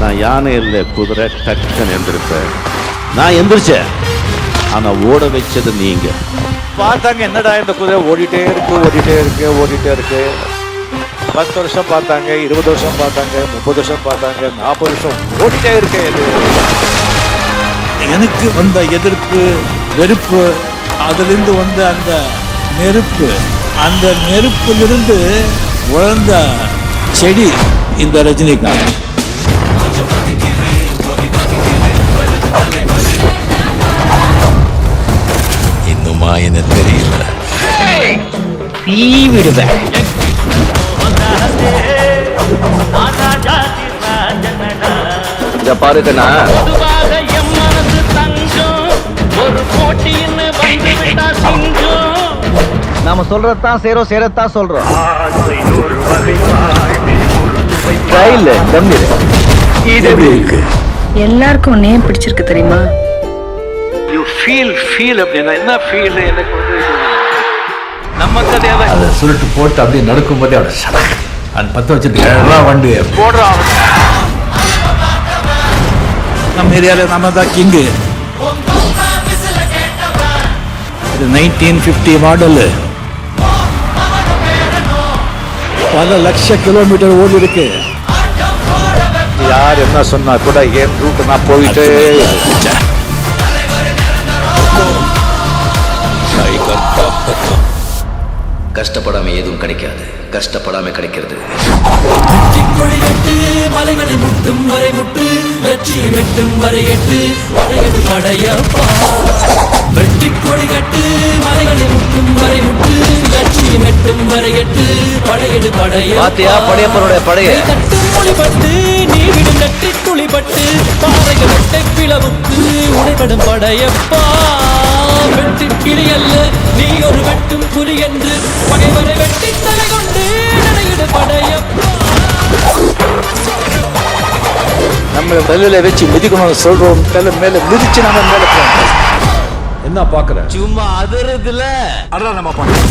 நான் யானை இல்லை குதிரை டக்குன்னு எந்திருப்பேன். நான் எந்திரிச்சேன், ஆனா ஓட வச்சது நீங்க. பார்த்தாங்க, என்னடா இந்த குதிரை ஓடிட்டே இருக்கு. 10 வருஷம் பார்த்தாங்க, 20 வருஷம் பார்த்தாங்க, 30 வருஷம் பார்த்தாங்க, 40 வருஷம் ஓடிட்டே இருக்கு. எனக்கு வந்த எதிர்ப்பு, வெறுப்பு, அதிலிருந்து வந்த அந்த நெருப்பு, அந்த நெருப்பிலிருந்து வளர்ந்த செடி இந்த ரஜினிகாந்த். இன்னுமா என்ன தெரியல, தீ விடுவேன். இத பாருக்கண்ணா, நாம சொல்றதான் சேரும், சேரத்தான் சொல்றோம். எல்லாருக்கும் உன்னையே பிடிச்சிருக்கு தெரியுமா? யூ ஃபீல் அப்படின்னா என்ன ஃபீல்? எனக்கு வந்து நம்ம கதையால அதை சுருட்டு போட்டு அப்படியே நடக்கும் போதே அவட சடக் அந்த 10 வச்சுட்டு எல்லாம் வண்டி போடுறான். நம்ம ஏரியாவில் நம்ம தான் கிங்கு. இது 1950 மாடலு, பல லட்ச கிலோமீட்டர் ஓடி இருக்கு. யார் என்ன சொன்னா கூட என் ரூட் நான் போயிட்டு கஷ்டப்படாம எதுவும் கிடைக்காது, கஷ்டப்படாம கிடைக்கிறது. மலைகளை முட்டும் வரை முட்டு, வெற்றி வெட்டும் வரை எட்டு, படையது படையப்பா. வெற்றி கொடி கட்டு, மலைகளை முட்டும் வரை முட்டு, வெற்றி வெட்டும் வரை எட்டு, படையது பாத்தியா படையப்பனுடைய படைய. கட்டும் மொழிபட்டு நீ விடும் நெட்டி துளிபட்டு, பாறைகள் வெட்டை பிளவுக்கு உடைபடும் படையப்பா. வெட்டி கிளி அல்ல நீ ஒரு வெட்டும் புலி என்று, பகைவரை வெட்டி தலை கொண்டு நடையிடு படையப்பா. நம்ம தலையில வச்சு மிதிக்கணும்னு சொல்றோம், தலை மேல மிதிச்சு நம்ம மேல போறோம். என்ன பாக்குற? சும்மா அதிரதுல அதான் நம்ம பண்ணோம்.